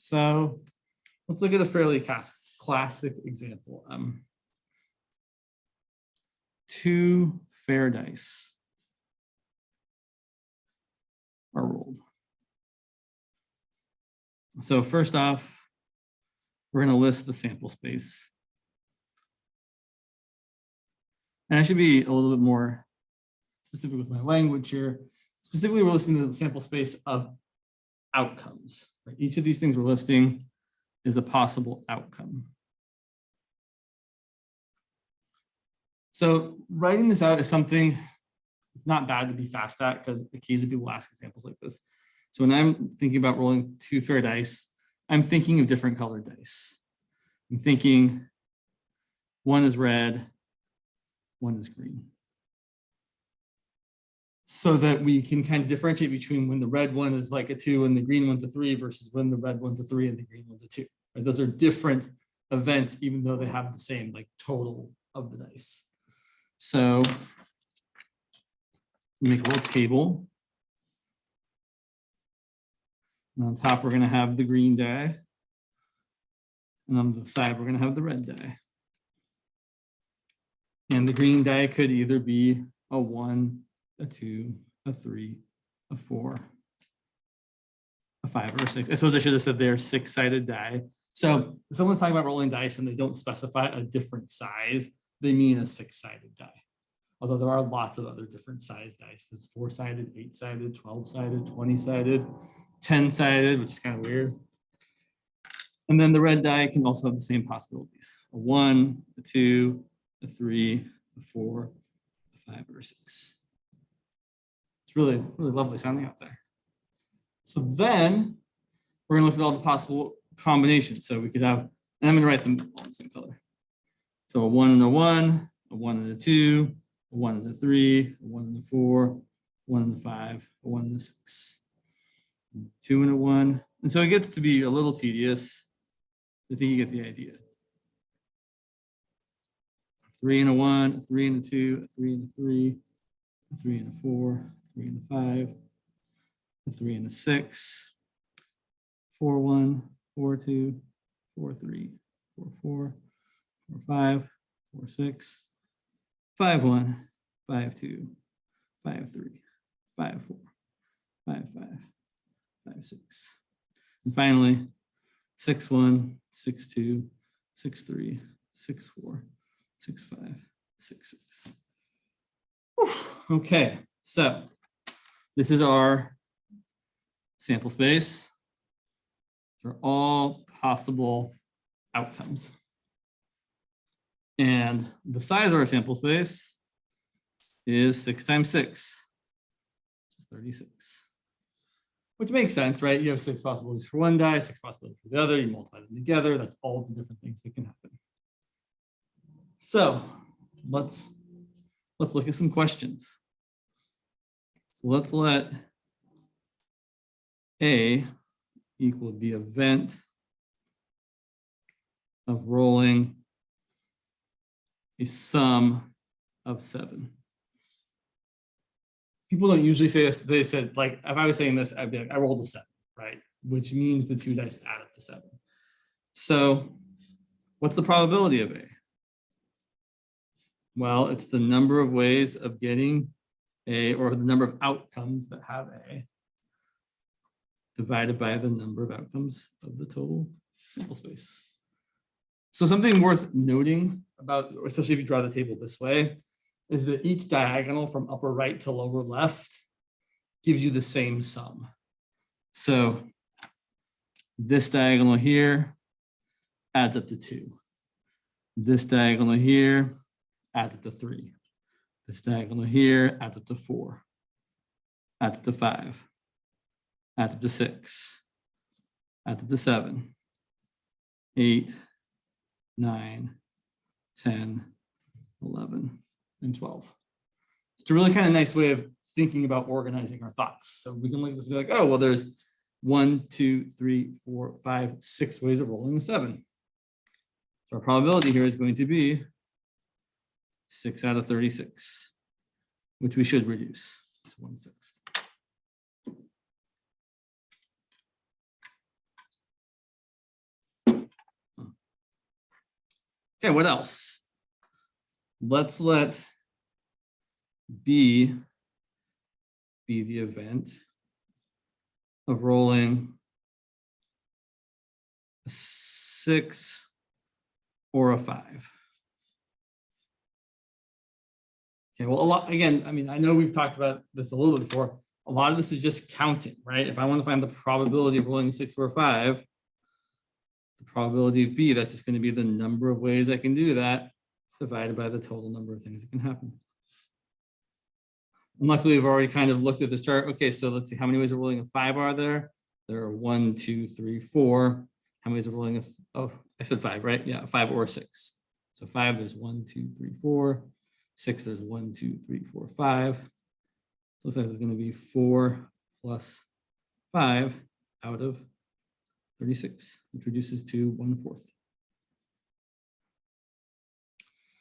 So let's look at a fairly classic example. 2 fair dice are rolled. So first off, we're going to list the sample space. And I should be a little bit more specific with my language here. Specifically, we're listing the sample space of outcomes. Right? Each of these things we're listing is a possible outcome. So writing this out is something it's not bad to be fast at because occasionally people ask examples like this. So when I'm thinking about rolling 2 fair dice, I'm thinking of different colored dice. I'm thinking one is red, one is green. So that we can kind of differentiate between when the red one is like a 2 and the green one's a 3 versus when the red one's a 3 and the green one's a 2. Right? Those are different events, even though they have the same like total of the dice. So make a little table. And on top, we're going to have the green die. And on the side, we're going to have the red die. And the green die could either be a 1, a 2, a 3, a 4, a 5, or a 6. I suppose I should have said they're 6-sided die. So if someone's talking about rolling dice and they don't specify a different size, they mean a 6-sided die. Although there are lots of other different size dice. There's 4-sided, 8-sided, 12-sided, 20-sided, 10-sided, which is kind of weird. And then the red die can also have the same possibilities. A 1, a 2, a 3, a 4, a 5, or a 6. It's really, really lovely sounding out there. So then we're going to look at all the possible combinations. So we could have, and I'm going to write them all in the same color. So a 1 and a 1, a 1 and a 2, a 1 and a 3, a 1 and a 4, a 1 and a 5, a 1 and a 6, 2 and a 1. And so it gets to be a little tedious. I think you get the idea. 3 and a 1, a 3 and a 2, a 3 and a 3, a 3 and a 4, a 3 and a 5, a 3 and a 6, 4, 1, 4, 2, 4, 3, 4, 4, 4, 5, 4, 6, 5, 1, 5, 2, 5, 3, 5, 4, 5, 5, 5, 6. And finally, 6, 1, 6, 2, 6, 3, 6, 4, 6, 5, 6, 6. Whew. Okay, so this is our sample space. These are all possible outcomes. And the size of our sample space is 6 times 6, which is 36. Which makes sense, right? You have 6 possibilities for one die, 6 possibilities for the other. You multiply them together. That's all the different things that can happen. So let's look at some questions. So let's let A equal the event of rolling a sum of 7. People don't usually say this. They said, like, if I was saying this, I'd be like, I rolled a 7, right? Which means the 2 dice add up to 7. So what's the probability of A? Well, it's the number of ways of getting A, or the number of outcomes that have A, divided by the number of outcomes of the total sample space. So something worth noting about, especially if you draw the table this way, is that each diagonal from upper right to lower left gives you the same sum. So this diagonal here adds up to 2. This diagonal here adds up to 3. This diagonal here adds up to 4. Adds up to 5. Adds up to 6. Adds up to 7. 8, 9, 10, 11, and 12. It's a really kind of nice way of thinking about organizing our thoughts. So we can look at this and be like, oh, well, there's 1, 2, 3, 4, 5, 6 ways of rolling a 7. So our probability here is going to be 6 out of 36, which we should reduce to 1/6. Okay, what else? Let's let B be the event of rolling a 6 or a 5. Okay, well, a lot, again, I mean, I know we've talked about this a little bit before. A lot of this is just counting, right? If I want to find the probability of rolling a 6 or a 5, the probability of B, that's just going to be the number of ways I can do that divided by the total number of things that can happen. And luckily, we've already kind of looked at this chart. Okay, so let's see, how many ways of rolling a 5 are there? There are 1, 2, 3, 4. How many ways of rolling a, oh, I said 5, right? Yeah, 5 or 6. So 5, there's 1, 2, 3, 4. 6, there's 1, 2, 3, 4, 5. So it looks like there's going to be 4 plus 5 out of 36, which reduces to 1/4.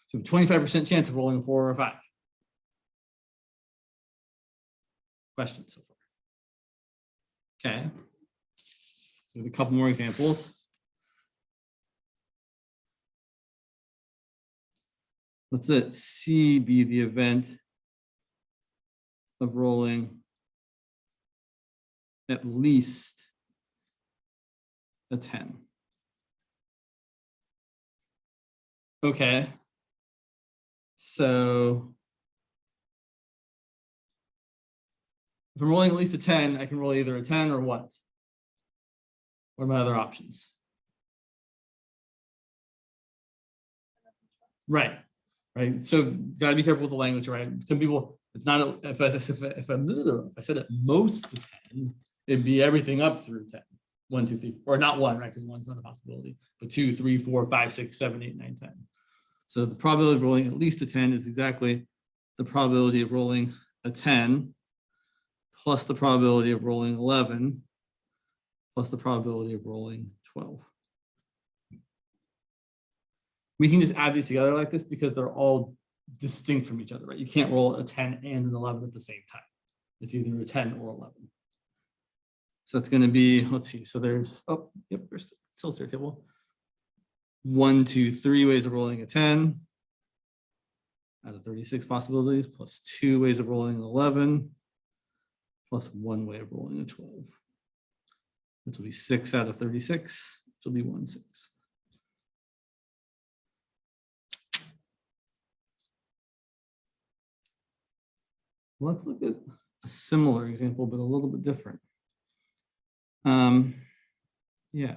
So 25% chance of rolling a 4 or a 5. Questions so far? Okay. So a couple more examples. Let's let C be the event of rolling at least a 10. Okay. So if I'm rolling at least a 10, I can roll either a 10 or what? What are my other options? Right. Right. So gotta be careful with the language, right? Some people, it's not, if I said at most 10, it'd be everything up through 10. 1, 2, 3, or not 1, right? Because 1's not a possibility, but 2, 3, 4, 5, 6, 7, 8, 9, 10. So the probability of rolling at least a 10 is exactly the probability of rolling a 10 plus the probability of rolling 11 plus the probability of rolling 12. We can just add these together like this because they're all distinct from each other, right? You can't roll a 10 and an 11 at the same time. It's either a 10 or 11. So it's going to be, let's see. So there's, oh, yep, there's still a table. 1, 2, 3 ways of rolling a 10 out of 36 possibilities, plus 2 ways of rolling an 11, plus 1 way of rolling a 12, which will be 6 out of 36, which will be 1/6. Let's look at a similar example, but a little bit different. Yeah.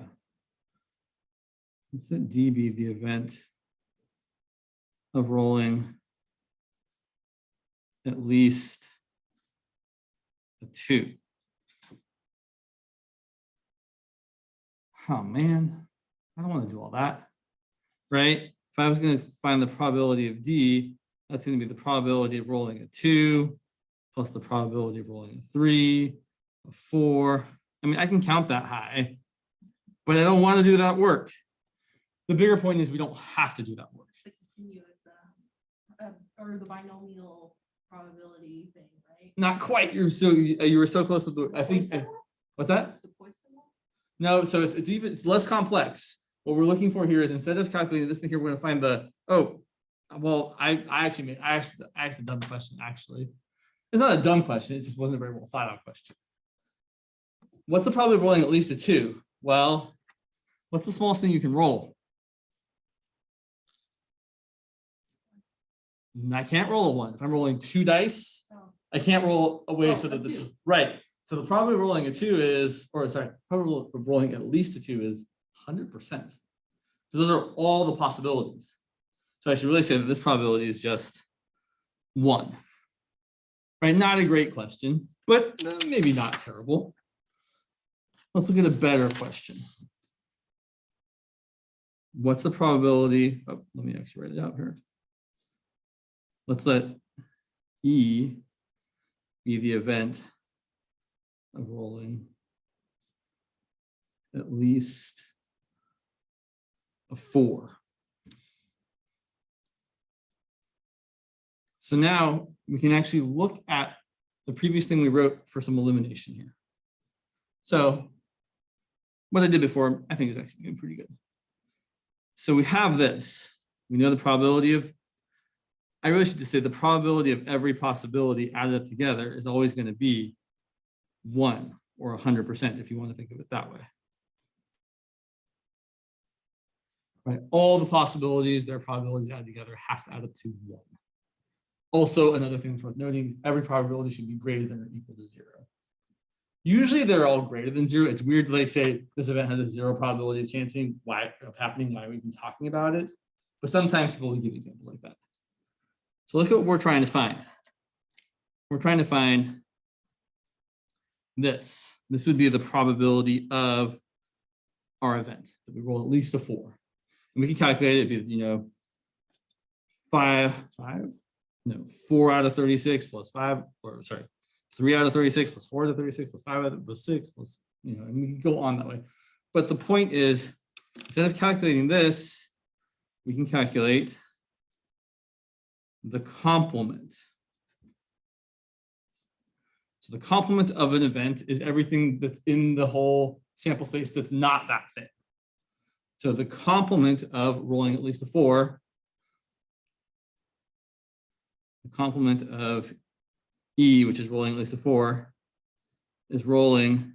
Let's let D be the event of rolling at least a 2. Oh man, I don't want to do all that, right? If I was going to find the probability of D, that's going to be the probability of rolling a 2 plus the probability of rolling a 3, a 4. I mean, I can count that high, but I don't want to do that work. The bigger point is we don't have to do that work. The continuous or the binomial probability thing, right? Not quite. You were so close with the. I think. What's that? The Poisson one? No, so it's less complex. What we're looking for here is instead of calculating this thing here, we're going to find the. Oh, well, I asked a dumb question. Actually, it's not a dumb question. It just wasn't a very well thought out question. What's the probability of rolling at least a 2? Well, what's the smallest thing you can roll? I can't roll a 1. If I'm rolling 2 dice, I can't roll away so that the 2. Right. So the probability of rolling a 2 is, or sorry, probability of rolling at least a 2 is 100%. So those are all the possibilities. So I should really say that this probability is just 1. Right? Not a great question, but maybe not terrible. Let's look at a better question. What's the probability? Oh, let me actually write it out here. Let's let E be the event of rolling at least a 4. So now we can actually look at the previous thing we wrote for some elimination here. So what I did before, I think is actually doing pretty good. So we have this. We know the probability of, I really should just say the probability of every possibility added up together is always going to be 1 or 100% if you want to think of it that way. Right? All the possibilities, their probabilities added together have to add up to 1. Also, another thing that's worth noting is every probability should be greater than or equal to 0. Usually they're all greater than 0. It's weird to like say this event has a 0 probability of chancing, of happening, why are we even talking about it? But sometimes people will give examples like that. So look at what we're trying to find. We're trying to find this. This would be the probability of our event, that we roll at least a 4. And we can calculate it, you know, 4 out of 36 plus 5, or sorry, 3 out of 36 plus 4 out of 36 plus 5 out of 6 plus, you know, and we can go on that way. But the point is, instead of calculating this, we can calculate the complement. So the complement of an event is everything that's in the whole sample space that's not that thing. So the complement of rolling at least a 4, the complement of E, which is rolling at least a 4, is rolling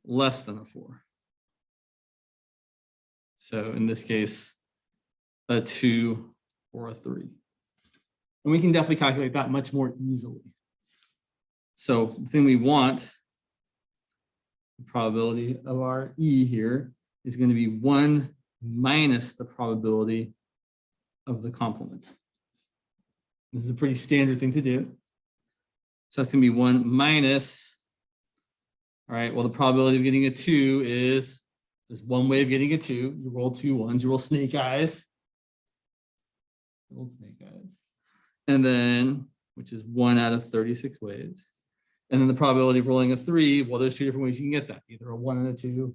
less than a 4. So in this case, a 2 or a 3. And we can definitely calculate that much more easily. So the thing we want, the probability of our E here is going to be 1 minus the probability of the complement. This is a pretty standard thing to do. So that's going to be 1 minus, all right, well, the probability of getting a 2 is, there's one way of getting a 2. You roll 2 1s, you roll snake eyes. Roll snake eyes. And then, which is 1 out of 36 ways. And then the probability of rolling a 3, well, there's 2 different ways you can get that. Either a 1 and a 2,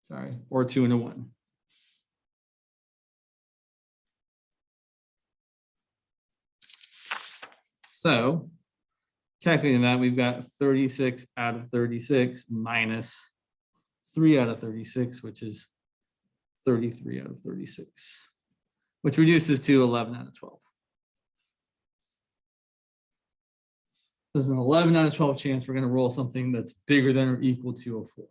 sorry, or a 2 and a 1. So calculating that, we've got 36 out of 36 minus 3 out of 36, which is 33 out of 36, which reduces to 11 out of 12. There's an 11 out of 12 chance we're going to roll something that's bigger than or equal to a 4.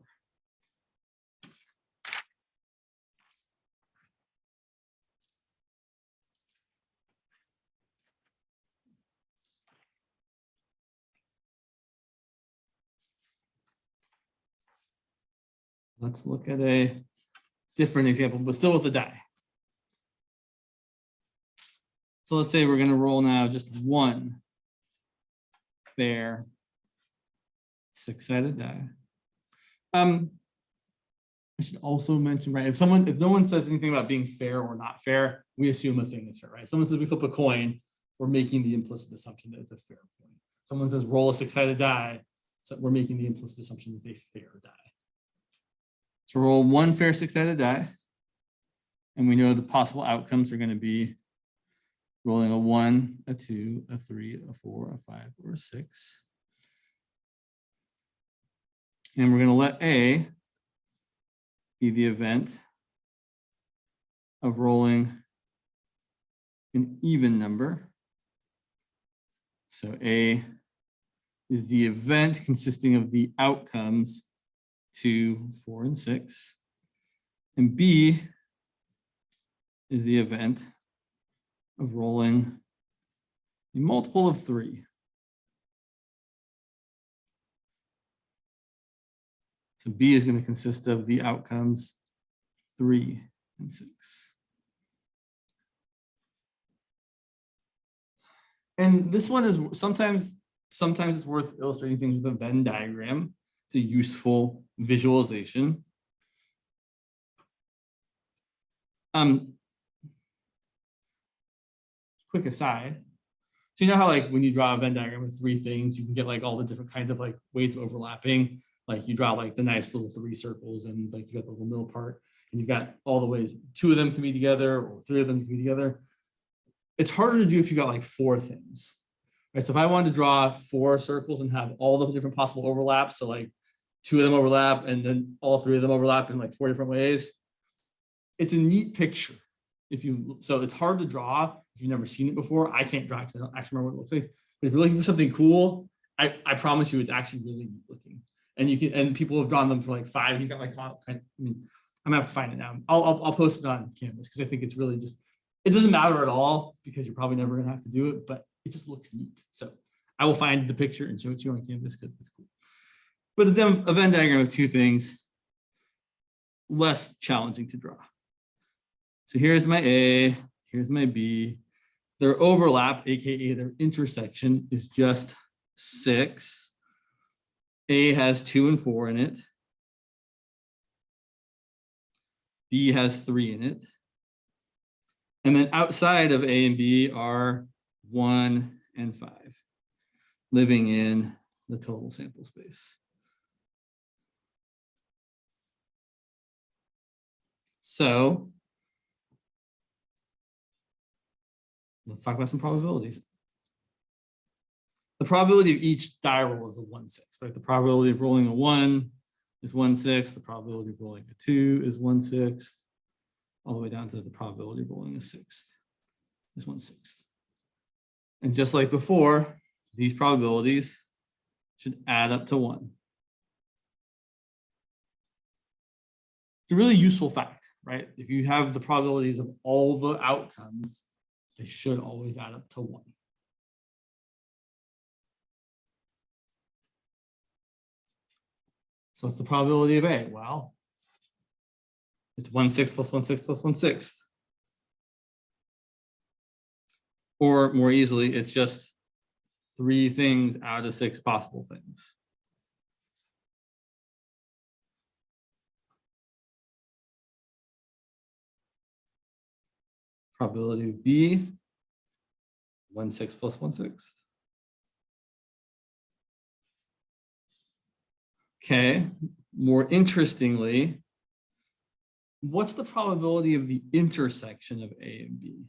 Let's look at a different example, but still with the die. So let's say we're going to roll now just one fair 6-sided die. I should also mention, right, if no one says anything about being fair or not fair, we assume a thing is fair, right? Someone says we flip a coin, we're making the implicit assumption that it's a fair coin. Someone says roll a 6-sided die, so we're making the implicit assumption it's a fair die. So roll one fair 6-sided die, and we know the possible outcomes are going to be rolling a 1, a 2, a 3, a 4, a 5, or a 6. And we're going to let A be the event of rolling an even number. So A is the event consisting of the outcomes 2, 4, and 6. And B is the event of rolling a multiple of 3. So B is going to consist of the outcomes 3 and 6. And this one is sometimes it's worth illustrating things with a Venn diagram. It's a useful visualization. Quick aside. So you know how like when you draw a Venn diagram with 3 things, you can get like all the different kinds of like ways of overlapping. Like you draw like the nice little 3 circles and like you got the little middle part and you've got all the ways 2 of them can be together or 3 of them can be together. It's harder to do if you got like 4 things. Right? So if I wanted to draw 4 circles and have all the different possible overlaps, so like 2 of them overlap and then all 3 of them overlap in like 4 different ways, it's a neat picture. so it's hard to draw if you've never seen it before. I can't draw because I don't actually remember what it looks like. But if you're looking for something cool, I promise you it's actually really neat looking. And people have drawn them for like 5. You got like, I mean, I'm gonna have to find it now. I'll post it on Canvas because I think it's really just, it doesn't matter at all because you're probably never gonna have to do it, but it just looks neat. So I will find the picture and show it to you on Canvas because it's cool. But a Venn diagram of 2 things, less challenging to draw. So here's my A, here's my B. Their overlap, AKA their intersection, is just 6. A has 2 and 4 in it. B has 3 in it. And then outside of A and B are 1 and 5, living in the total sample space. So let's talk about some probabilities. The probability of each die roll is a 1/6. Right? The probability of rolling a 1 is 1/6. The probability of rolling a 2 is 1/6. All the way down to the probability of rolling a 6 is 1/6. And just like before, these probabilities should add up to 1. It's a really useful fact, right? If you have the probabilities of all the outcomes, they should always add up to 1. So what's the probability of A? Well, it's 1/6 plus 1/6 plus 1/6. Or more easily, it's just 3 things out of 6 possible things. Probability of B, 1/6 plus 1/6. Okay, more interestingly, what's the probability of the intersection of A and B?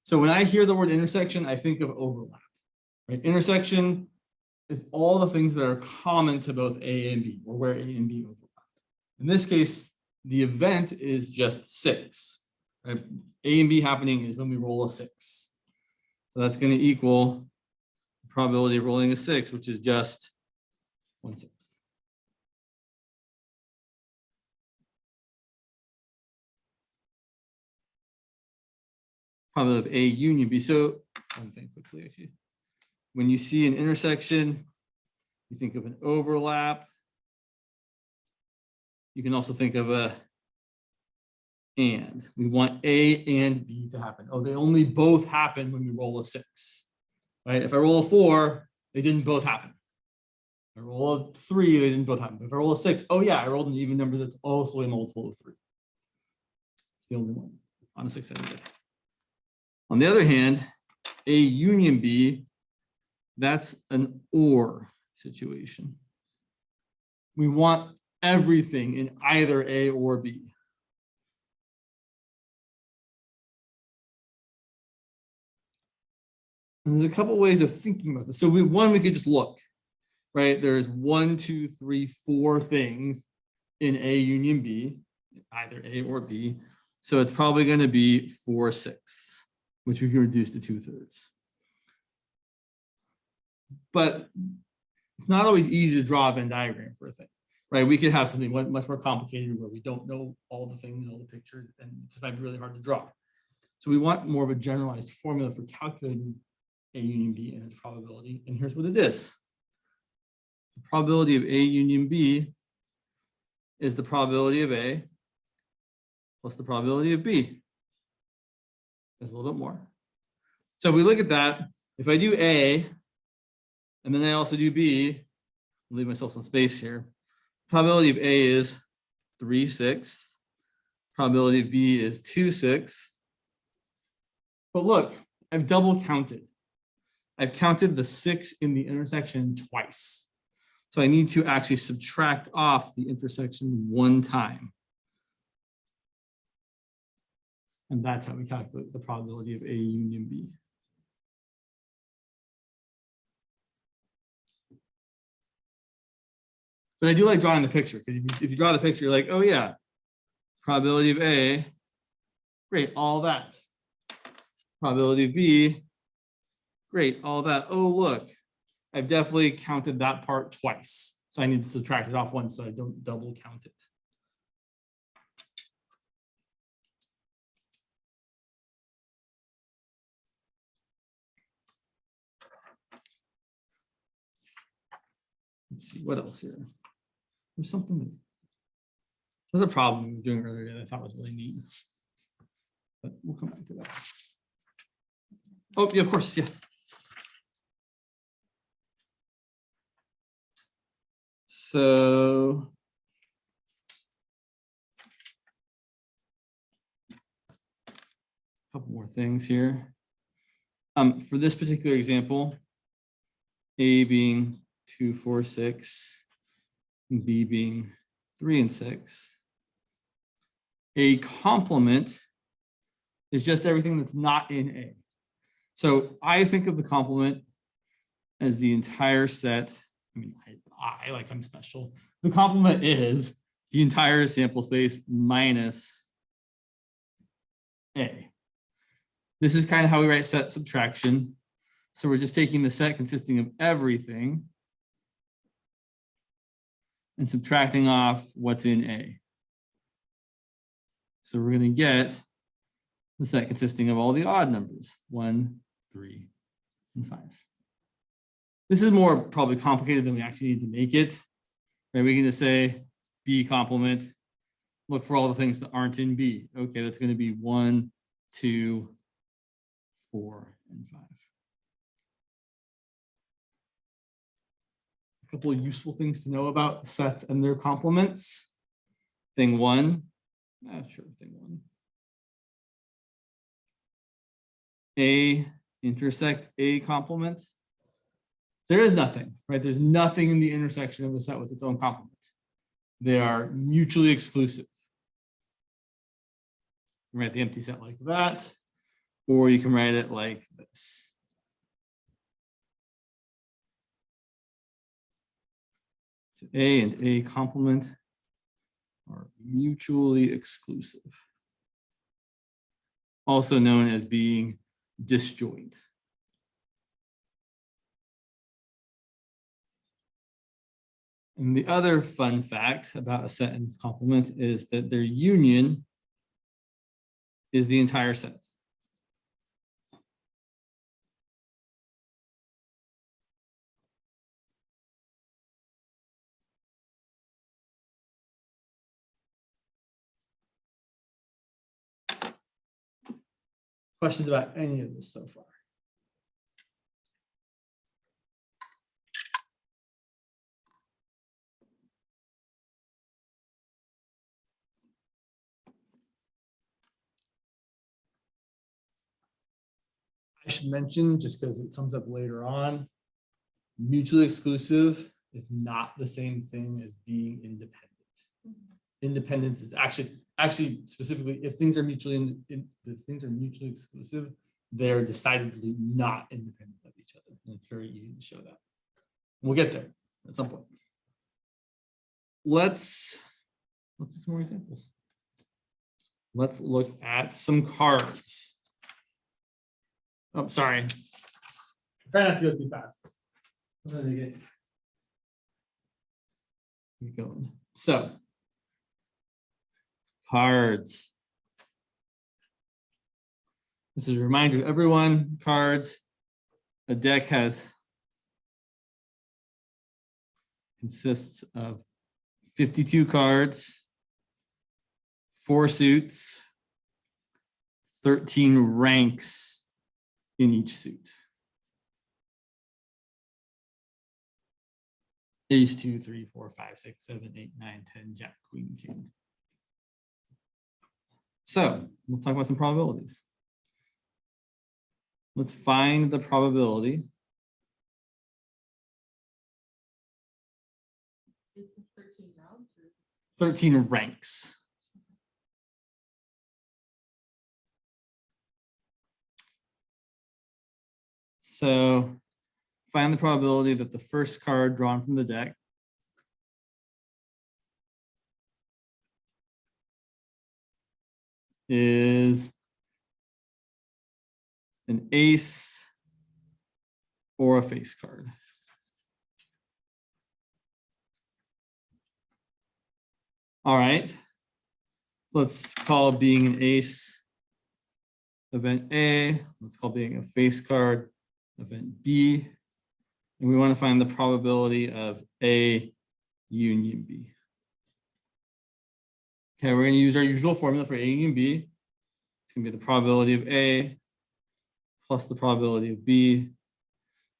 So when I hear the word intersection, I think of overlap, right? Intersection is all the things that are common to both A and B, or where A and B overlap. In this case, the event is just 6. Right? A and B happening is when we roll a 6. So that's going to equal the probability of rolling a 6, which is just 1/6. Probability of A union B. So one thing quickly, actually. When you see an intersection, you think of an overlap. You can also think of a and. We want A and B to happen. Oh, they only both happen when we roll a 6. Right? If I roll a 4, they didn't both happen. If I roll a 3, they didn't both happen. If I roll a 6, oh yeah, I rolled an even number that's also a multiple of 3. It's the only one on a 6-sided die. On the other hand, A union B, that's an or situation. We want everything in either A or B. And there's a couple ways of thinking about this. So we could just look, right? There's 1, 2, 3, 4 things in A union B, either A or B. So it's probably going to be 4/6, which we can reduce to 2/3. But it's not always easy to draw a Venn diagram for a thing, right? We could have something much more complicated where we don't know all the things, all the pictures, and this might be really hard to draw. So we want more of a generalized formula for calculating A union B and its probability. And here's what it is. The probability of A union B is the probability of A plus the probability of B. There's a little bit more. So if we look at that, if I do A, and then I also do B, I'll leave myself some space here. Probability of A is 3/6. Probability of B is 2/6. But look, I've double counted. I've counted the 6 in the intersection twice. So I need to actually subtract off the intersection 1 time. And that's how we calculate the probability of A union B. But I do like drawing the picture because if you draw the picture, you're like, oh yeah, Probability of A, great, all that. Probability of B, great, all that. Oh, look, I've definitely counted that part twice. So I need to subtract it off once so I don't double count it. Let's see, what else here? There's something that, there's a problem we were doing earlier that I thought was really neat. But we'll come back to that. Oh, yeah, of course, yeah. So a couple more things here. For this particular example, A being 2, 4, 6, and B being 3 and 6. A complement is just everything that's not in A. So I think of the complement as the entire set. I mean, I like I'm special. The complement is the entire sample space minus A. This is kind of how we write set subtraction. So we're just taking the set consisting of everything and subtracting off what's in A. So we're going to get the set consisting of all the odd numbers, 1, 3, and 5. This is more probably complicated than we actually need to make it. Right? We can just say B complement, look for all the things that aren't in B. Okay, that's going to be 1, 2, 4, and 5. A couple of useful things to know about sets and their complements. Thing 1, sure, thing 1. A intersect A complement. There is nothing, right? There's nothing in the intersection of a set with its own complement. They are mutually exclusive. You write the empty set like that, or you can write it like this. So A and A complement are mutually exclusive, also known as being disjoint. And the other fun fact about a set and complement is that their union is the entire set. Questions about any of this so far? I should mention, just because it comes up later on, mutually exclusive is not the same thing as being independent. Independence is actually specifically, if things are mutually exclusive, they're decidedly not independent of each other. And it's very easy to show that. We'll get there at some point. Let's do some more examples. Let's look at some cards. Oh, sorry. Try not to go too fast. Get going. So, cards. This is a reminder to everyone, cards. A deck consists of 52 cards, 4 suits, 13 ranks in each suit. Ace, 2, 3, 4, 5, 6, 7, 8, 9, 10, Jack, Queen, King. So let's talk about some probabilities. Let's find the probability. Is this 13 rounds or 13 ranks. So find the probability that the first card drawn from the deck is an ace or a face card. All right. So let's call being an ace event A. Let's call being a face card event B. And we want to find the probability of A union B. Okay, we're going to use our usual formula for A union B. It's going to be the probability of A plus the probability of B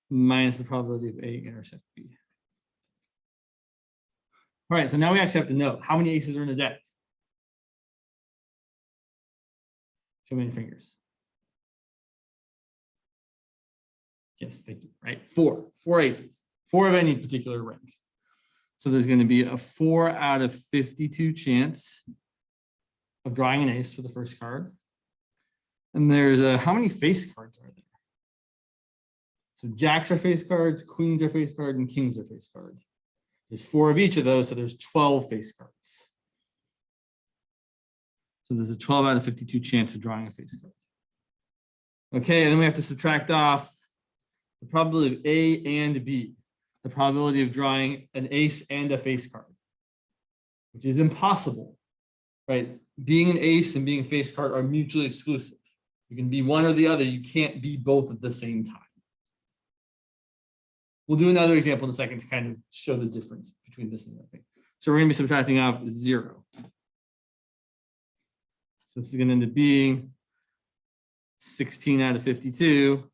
minus the probability of A intersect B. All right, so now we actually have to know how many aces are in the deck. Show me your fingers. Yes, thank you. Right, four aces, four of any particular rank. So there's going to be a 4 out of 52 chance of drawing an ace for the first card. And there's how many face cards are there? So jacks are face cards, queens are face cards, and kings are face cards. There's 4 of each of those, so there's 12 face cards. So there's a 12 out of 52 chance of drawing a face card. Okay, and then we have to subtract off the probability of A and B, the probability of drawing an ace and a face card, which is impossible, right? Being an ace and being a face card are mutually exclusive. You can be one or the other. You can't be both at the same time. We'll do another example in a second to kind of show the difference between this and that thing. So we're going to be subtracting off 0. So this is going to end up being 16 out of 52,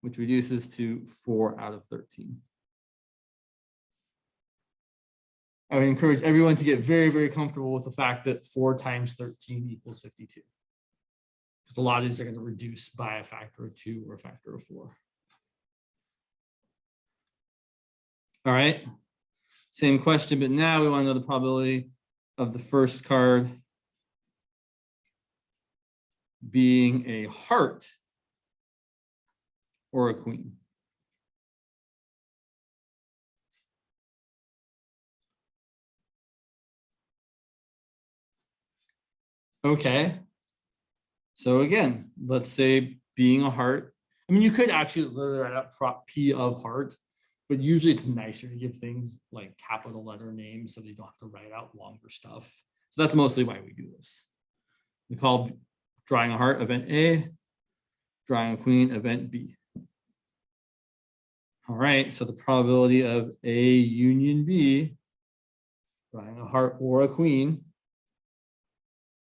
which reduces to 4 out of 13. I would encourage everyone to get very, very comfortable with the fact that 4 times 13 equals 52. Because a lot of these are going to reduce by a factor of 2 or a factor of 4. All right, same question, but now we want to know the probability of the first card being a heart or a queen. Okay, so again, let's say being a heart. I mean, you could actually literally write out prop P of heart, but usually it's nicer to give things like capital letter names so that you don't have to write out longer stuff. So that's mostly why we do this. We call drawing a heart event A, drawing a queen event B. All right, so the probability of A union B, drawing a heart or a queen,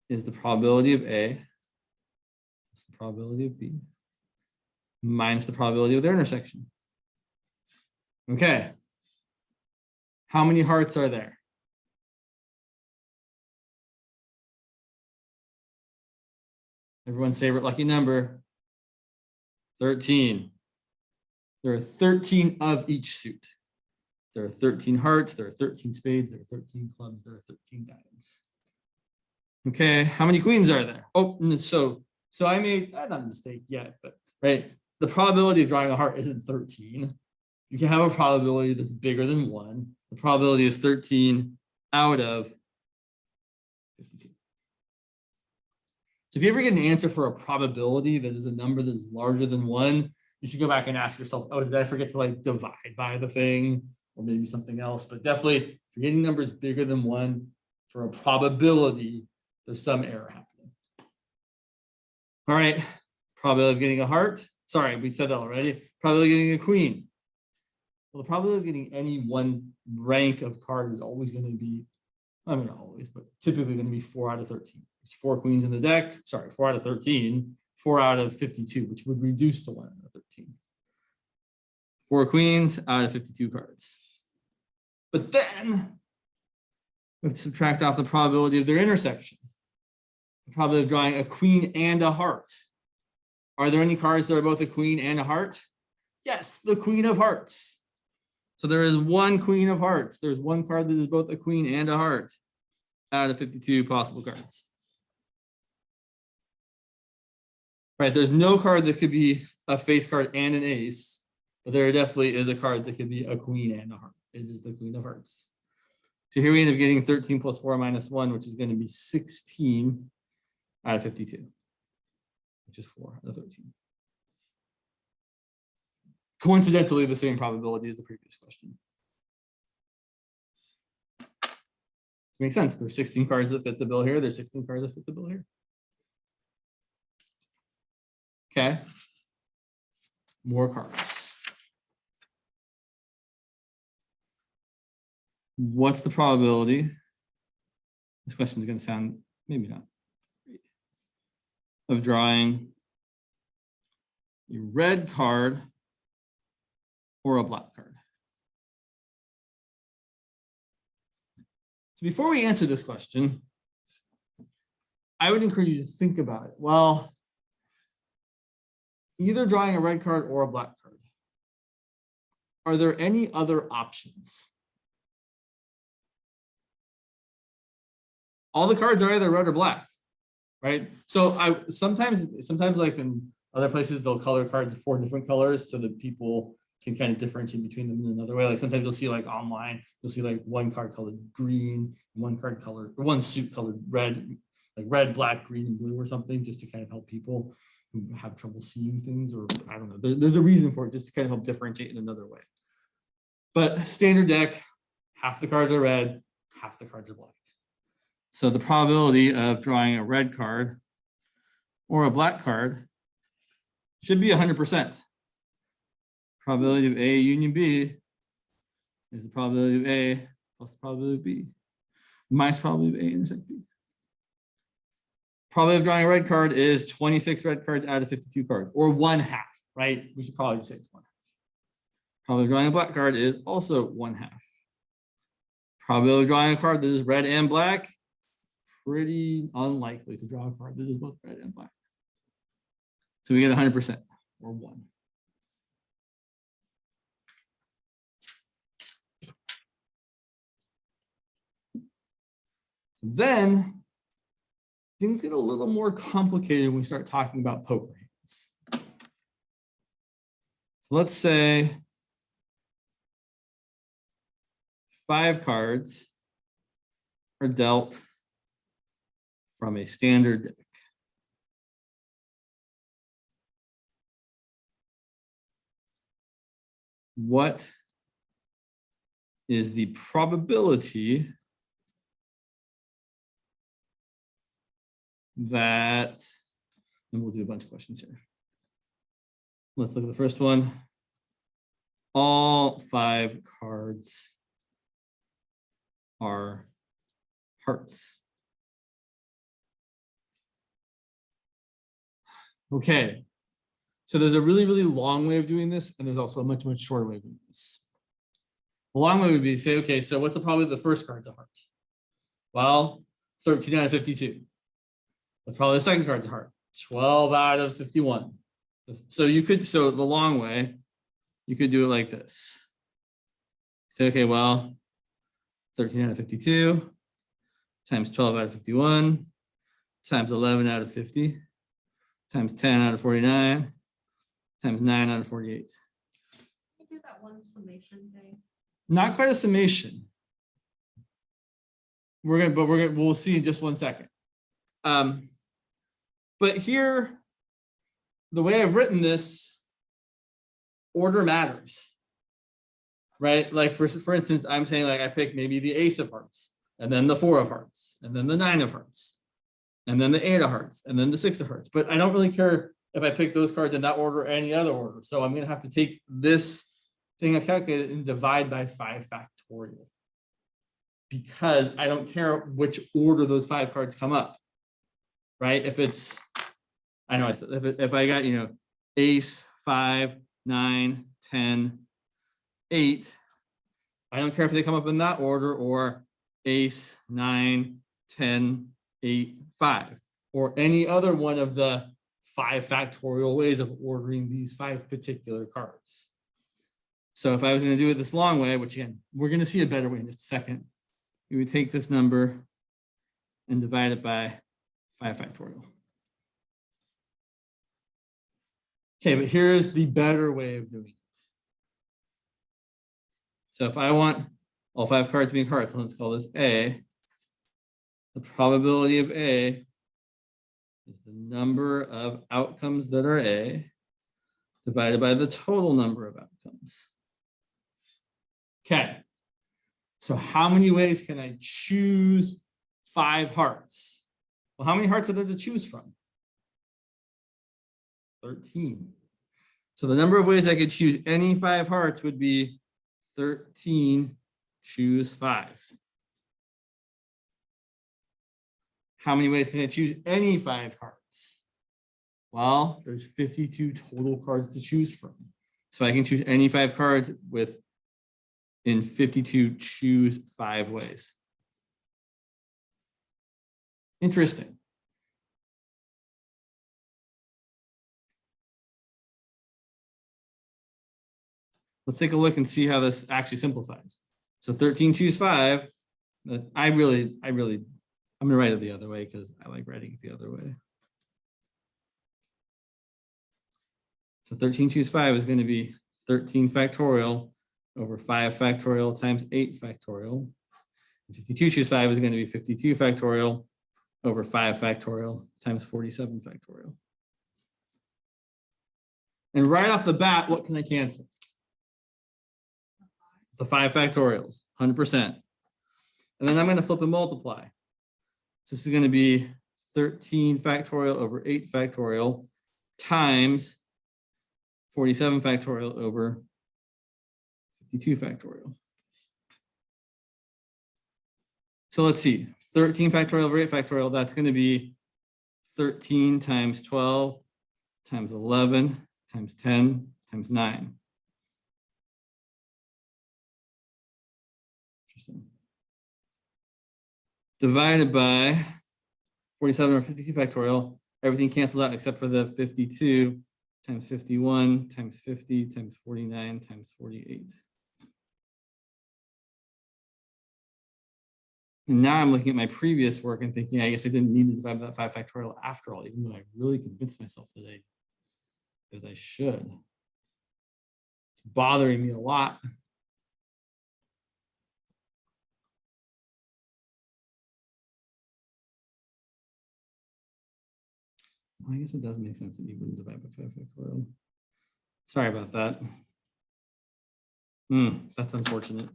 is the probability of A, that's the probability of B, minus the probability of their intersection. Okay, how many hearts are there? Everyone's favorite lucky number, 13. There are 13 of each suit. There are 13 hearts, there are 13 spades, there are 13 clubs, there are 13 diamonds. Okay, how many queens are there? Oh, so I made not a mistake yet, but right, the probability of drawing a heart isn't 13. You can have a probability that's bigger than 1. The probability is 13 out of 52. So if you ever get an answer for a probability that is a number that is larger than 1, you should go back and ask yourself, oh, did I forget to like divide by the thing or maybe something else? But definitely if you're getting numbers bigger than 1 for a probability, there's some error happening. All right, probability of getting a heart. Sorry, we said that already. Probability of getting a queen. Well, the probability of getting any one rank of card is always going to be, I mean, not always, but typically going to be 4 out of 13. There's 4 queens in the deck. Sorry, 4 out of 13, 4 out of 52, which would reduce to 1 out of 13. 4 queens out of 52 cards. But then we have to subtract off the probability of their intersection. The probability of drawing a queen and a heart. Are there any cards that are both a queen and a heart? Yes, the queen of hearts. So there is 1 queen of hearts. There's 1 card that is both a queen and a heart out of 52 possible cards. Right, there's no card that could be a face card and an ace, but there definitely is a card that could be a queen and a heart. It is the queen of hearts. So here we end up getting 13 plus 4 minus 1, which is going to be 16 out of 52, which is 4 out of 13. Coincidentally, the same probability as the previous question. Makes sense. There's 16 cards that fit the bill here. There's 16 cards that fit the bill here. Okay. More cards. What's the probability? This question is going to sound maybe not great. Of drawing a red card or a black card. So before we answer this question, I would encourage you to think about it. Well, either drawing a red card or a black card. Are there any other options? All the cards are either red or black, right? So sometimes like in other places, they'll color cards 4 different colors so that people can kind of differentiate between them in another way. Like sometimes you'll see like online, you'll see like one card colored green, one card colored, or one suit colored red, like red, black, green, and blue or something, just to kind of help people who have trouble seeing things, or I don't know. There's a reason for it, just to kind of help differentiate in another way. But standard deck, half the cards are red, half the cards are black. So the probability of drawing a red card or a black card should be 100%. Probability of A union B is the probability of A plus the probability of B minus probability of A intersect B. Probability of drawing a red card is 26 red cards out of 52 cards, or 1/2, right? We should probably say it's 1/2. Probability of drawing a black card is also 1/2. Probability of drawing a card that is red and black, pretty unlikely to draw a card that is both red and black. So we get 100%, or 1. Then things get a little more complicated when we start talking about poker hands. So let's say 5 cards are dealt from a standard deck. What is the probability that, and we'll do a bunch of questions here. Let's look at the first one. All 5 cards are hearts. Okay, so there's a really, really long way of doing this, and there's also a much, much shorter way of doing this. The long way would be to say, okay, so what's the probability of the first card's a heart? Well, 13 out of 52. What's probably the second card's a heart? 12 out of 51. So the long way, you could do it like this. Say, okay, well, 13 out of 52 times 12 out of 51 times 11 out of 50 times 10 out of 49 times 9 out of 48. Can you do that one summation thing? Not quite a summation. We'll see in just 1 second. But here, the way I've written this, order matters, right? Like for instance, I'm saying like I pick maybe the ace of hearts, and then the 4 of hearts, and then the 9 of hearts, and then the 8 of hearts, and then the 6 of hearts. But I don't really care if I pick those cards in that order or any other order. So I'm gonna have to take this thing I've calculated and divide by 5 factorial, because I don't care which order those 5 cards come up, right? If it's, I know, if I got, ace, 5, 9, 10, 8, I don't care if they come up in that order, or ace, 9, 10, 8, 5, or any other one of the 5 factorial ways of ordering these 5 particular cards. So if I was going to do it this long way, which again, we're going to see a better way in just a second, we would take this number and divide it by 5 factorial. Okay, but here's the better way of doing it. So if I want all 5 cards being hearts, let's call this A. The probability of A is the number of outcomes that are A divided by the total number of outcomes. Okay. So how many ways can I choose 5 hearts? Well, how many hearts are there to choose from? 13. So the number of ways I could choose any 5 hearts would be 13 choose 5. How many ways can I choose any 5 cards? Well, there's 52 total cards to choose from. So I can choose any 5 cards in 52 choose 5 ways. Interesting. Let's take a look and see how this actually simplifies. So 13 choose 5. I'm gonna write it the other way because I like writing it the other way. So 13 choose 5 is going to be 13 factorial over 5 factorial times 8 factorial. 52 choose 5 is going to be 52 factorial over 5 factorial times 47 factorial. And right off the bat, what can I cancel? The 5 factorials, 100%. And then I'm going to flip and multiply. So this is going to be 13 factorial over 8 factorial times 47 factorial over 52 factorial. So let's see, 13 factorial over 8 factorial, that's going to be 13 times 12 times 11 times 10 times 9. Interesting. Divided by 47 or 52 factorial, everything cancels out except for the 52 times 51 times 50 times 49 times 48. And now I'm looking at my previous work and thinking, I guess I didn't need to divide by that 5 factorial after all, even though I really convinced myself that I should. It's bothering me a lot. I guess it does make sense that you wouldn't divide by 5 factorial. Sorry about that. That's unfortunate.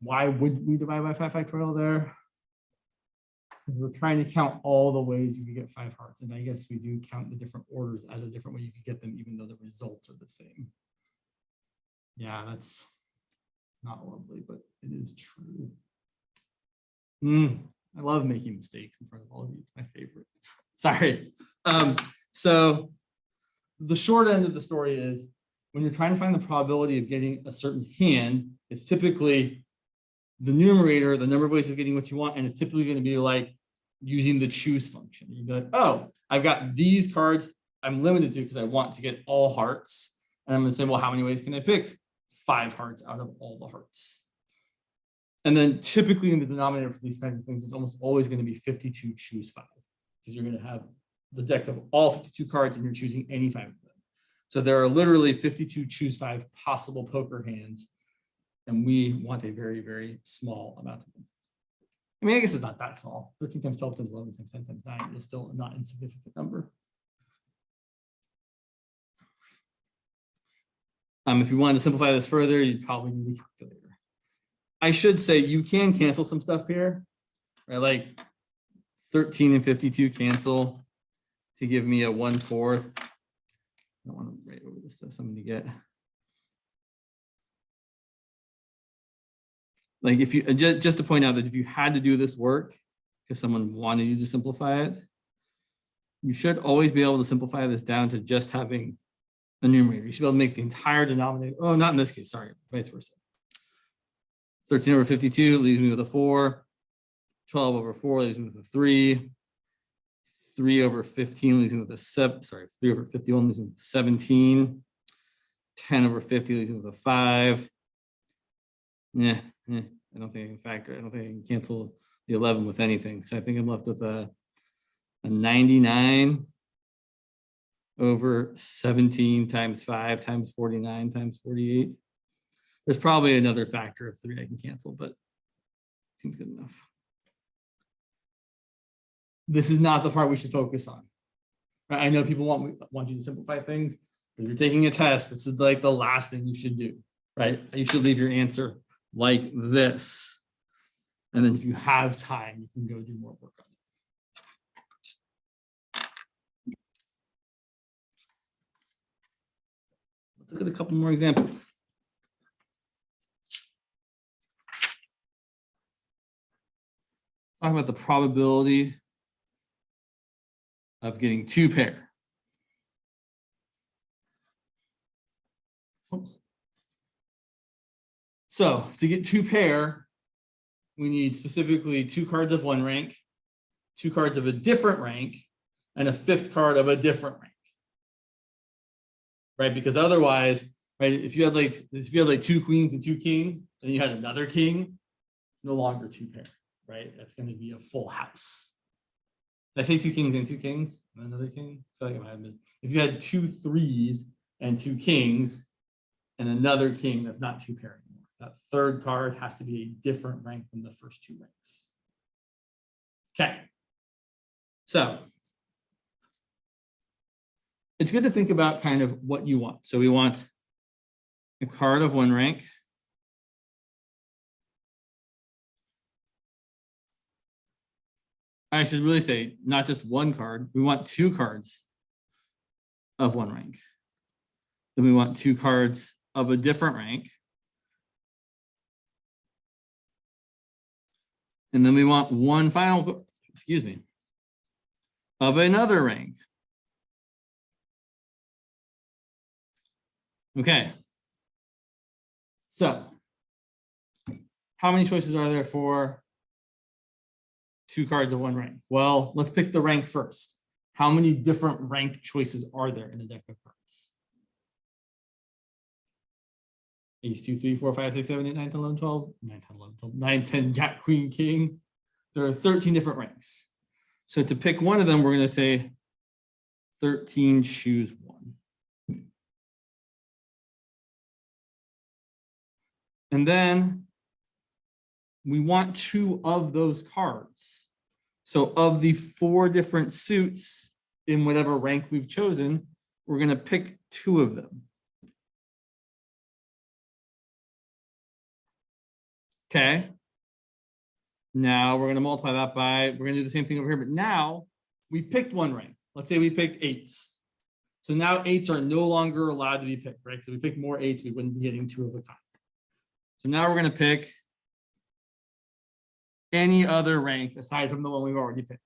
Why would we divide by 5 factorial there? Because we're trying to count all the ways you could get 5 hearts. And I guess we do count the different orders as a different way you could get them, even though the results are the same. Yeah, it's not lovely, but it is true. I love making mistakes in front of all of you. It's my favorite. Sorry. So the short end of the story is when you're trying to find the probability of getting a certain hand, it's typically the numerator, the number of ways of getting what you want, and it's typically going to be like using the choose function. You'd be like, oh, I've got these cards I'm limited to because I want to get all hearts. And I'm going to say, well, how many ways can I pick? 5 hearts out of all the hearts. And then typically in the denominator for these kinds of things, it's almost always going to be 52 choose 5, because you're going to have the deck of all 52 cards and you're choosing any 5 of them. So there are literally 52 choose 5 possible poker hands. And we want a very, very small amount of them. I mean, I guess it's not that small. 13 times 12 times 11 times 10 times 9 is still a not insignificant number. If you wanted to simplify this further, you'd probably need a calculator. I should say you can cancel some stuff here, right? Like 13 and 52 cancel to give me a 1/4. I don't want to write over this stuff, so I'm going to get. Like if you, just to point out that if you had to do this work because someone wanted you to simplify it, you should always be able to simplify this down to just having a numerator. You should be able to make the entire denominator. Oh, not in this case, sorry, vice versa. 13 over 52 leaves me with a 4. 12 over 4 leaves me with a 3. 3 over 15 leaves me with a 7. Sorry, 3 over 51 leaves me with 17. 10 over 50 leaves me with a 5. I don't think I can factor. I don't think I can cancel the 11 with anything. So I think I'm left with a 99 over 17 times 5 times 49 times 48. There's probably another factor of 3 I can cancel, but it seems good enough. this is not the part we should focus on. Right? I know people want you to simplify things, but if you're taking a test, this is like the last thing you should do, right? You should leave your answer like this. And then if you have time, you can go do more work on it. Let's look at a couple more examples. Talk about the probability of getting two pair. Oops. So to get two pair, we need specifically two cards of one rank, two cards of a different rank, and a fifth card of a different rank. Right? Because otherwise, right, if you had like two queens and two kings, and you had another king, it's no longer two pair, right? That's going to be a full house. Did I say two kings and two kings? And another king? I feel like I might have been. If you had two threes and two kings and another king, that's not two pair anymore. That third card has to be a different rank than the first two ranks. Okay. So it's good to think about kind of what you want. So we want a card of one rank. I should really say not just one card. We want two cards of one rank. Then we want two cards of a different rank. And then we want one final, of another rank. Okay. So how many choices are there for two cards of one rank? Well, let's pick the rank first. How many different rank choices are there in a deck of cards? Ace, 2, 3, 4, 5, 6, 7, 8, 9, 10, 11, 12, 9, 10, 11, 12, 9, 10, Jack, Queen, King. There are 13 different ranks. So to pick one of them, we're going to say 13, choose one. And then we want two of those cards. So of the four different suits in whatever rank we've chosen, we're going to pick two of them. Okay. Now we're going to multiply that by, we're going to do the same thing over here, but now we've picked one rank. Let's say we picked eights. So now eights are no longer allowed to be picked, right? So if we pick more eights, we wouldn't be getting two of a kind. So now we're going to pick any other rank aside from the one we've already picked.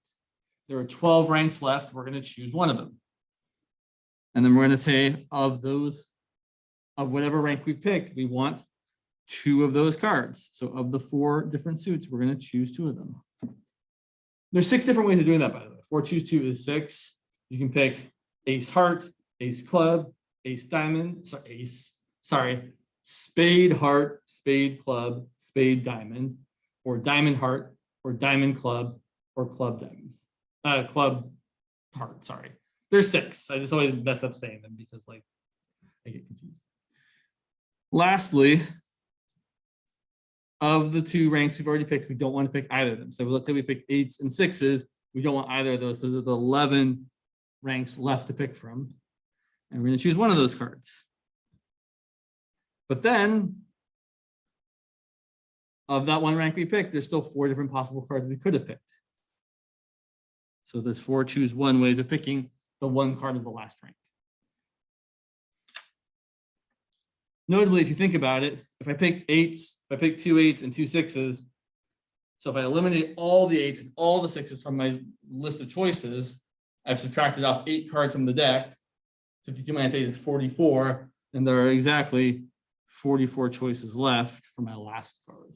There are 12 ranks left. We're going to choose one of them. And then we're going to say of those, of whatever rank we've picked, we want two of those cards. So of the four different suits, we're going to choose two of them. There's 6 different ways of doing that, by the way. 4 choose 2 is 6. You can pick ace heart, ace club, ace diamond, spade heart, spade club, spade diamond, or diamond heart, or diamond club, or club diamond. Club heart, sorry. There's 6. I just always mess up saying them because like I get confused. Lastly, of the 2 ranks we've already picked, we don't want to pick either of them. So let's say we pick 8s and 6s. We don't want either of those. Those are the 11 ranks left to pick from. And we're going to choose one of those cards. But then, of that one rank we picked, there's still 4 different possible cards we could have picked. So there's 4 choose one ways of picking the one card of the last rank. Notably, if you think about it, if I pick 8s, if I pick 2 8s and 2 6s, so if I eliminate all the 8s and all the 6s from my list of choices, I've subtracted off 8 cards from the deck. 52 minus 8 is 44, and there are exactly 44 choices left for my last card.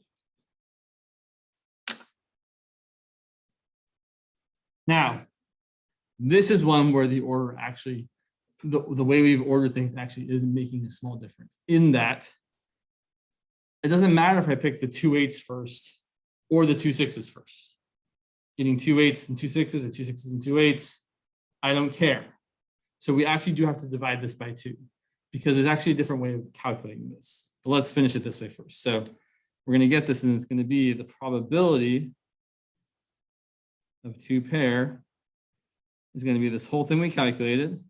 Now, this is one where the order actually, the way we've ordered things actually is making a small difference in that it doesn't matter if I pick the 2 8s first or the 2 6s first. Getting 2 8s and 2 6s or 2 6s and 2 8s, I don't care. So we actually do have to divide this by 2 because there's actually a different way of calculating this. But let's finish it this way first. So we're going to get this, and it's going to be the probability of 2 pair is going to be this whole thing we calculated.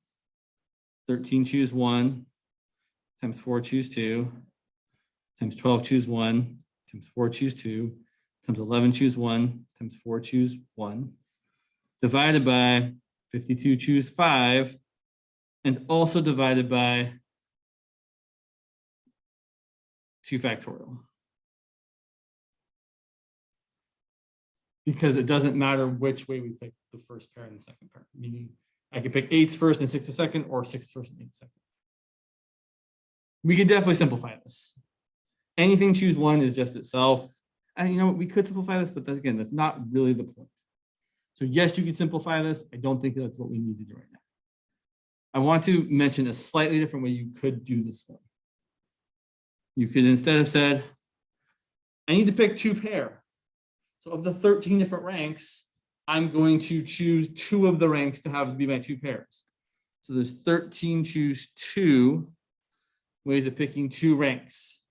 13 choose 1 times 4 choose 2 times 12 choose 1 times 4 choose 2 times 11 choose 1 times 4 choose 1 divided by 52 choose 5 and also divided by 2 factorial. Because it doesn't matter which way we pick the first pair and the second pair, meaning I could pick 8s first and 6s second, or 6s first and 8s second. We could definitely simplify this. Anything choose 1 is just itself. And you know what, we could simplify this, but again, that's not really the point. So yes, you could simplify this. I don't think that's what we need to do right now. I want to mention a slightly different way you could do this one. You could instead have said, I need to pick 2 pair. So of the 13 different ranks, I'm going to choose 2 of the ranks to have to be my 2 pairs. So there's 13 choose 2 ways of picking 2 ranks.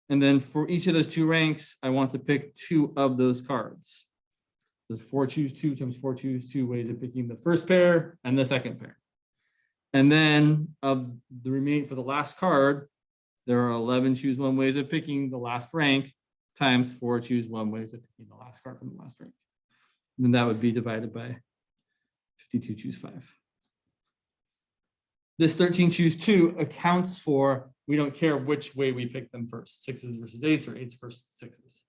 And then for each of those 2 ranks, I want to pick 2 of those cards. There's 4 choose 2 times 4 choose 2 ways of picking the first pair and the second pair. And then of the remaining for the last card, there are 11 choose 1 ways of picking the last rank times 4 choose 1 ways of picking the last card from the last rank. And then that would be divided by 52 choose 5. This 13 choose 2 accounts for, we don't care which way we pick them first, 6s versus 8s or 8s versus 6s.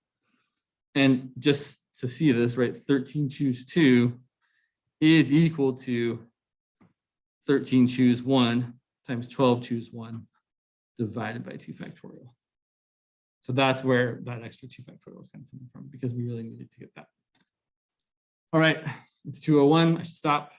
And just to see this, right, 13 choose 2 is equal to 13 choose 1 times 12 choose 1 divided by 2 factorial. So that's where that extra 2 factorial is kind of coming from, because we really needed to get that. All right, it's 2:01. I should stop.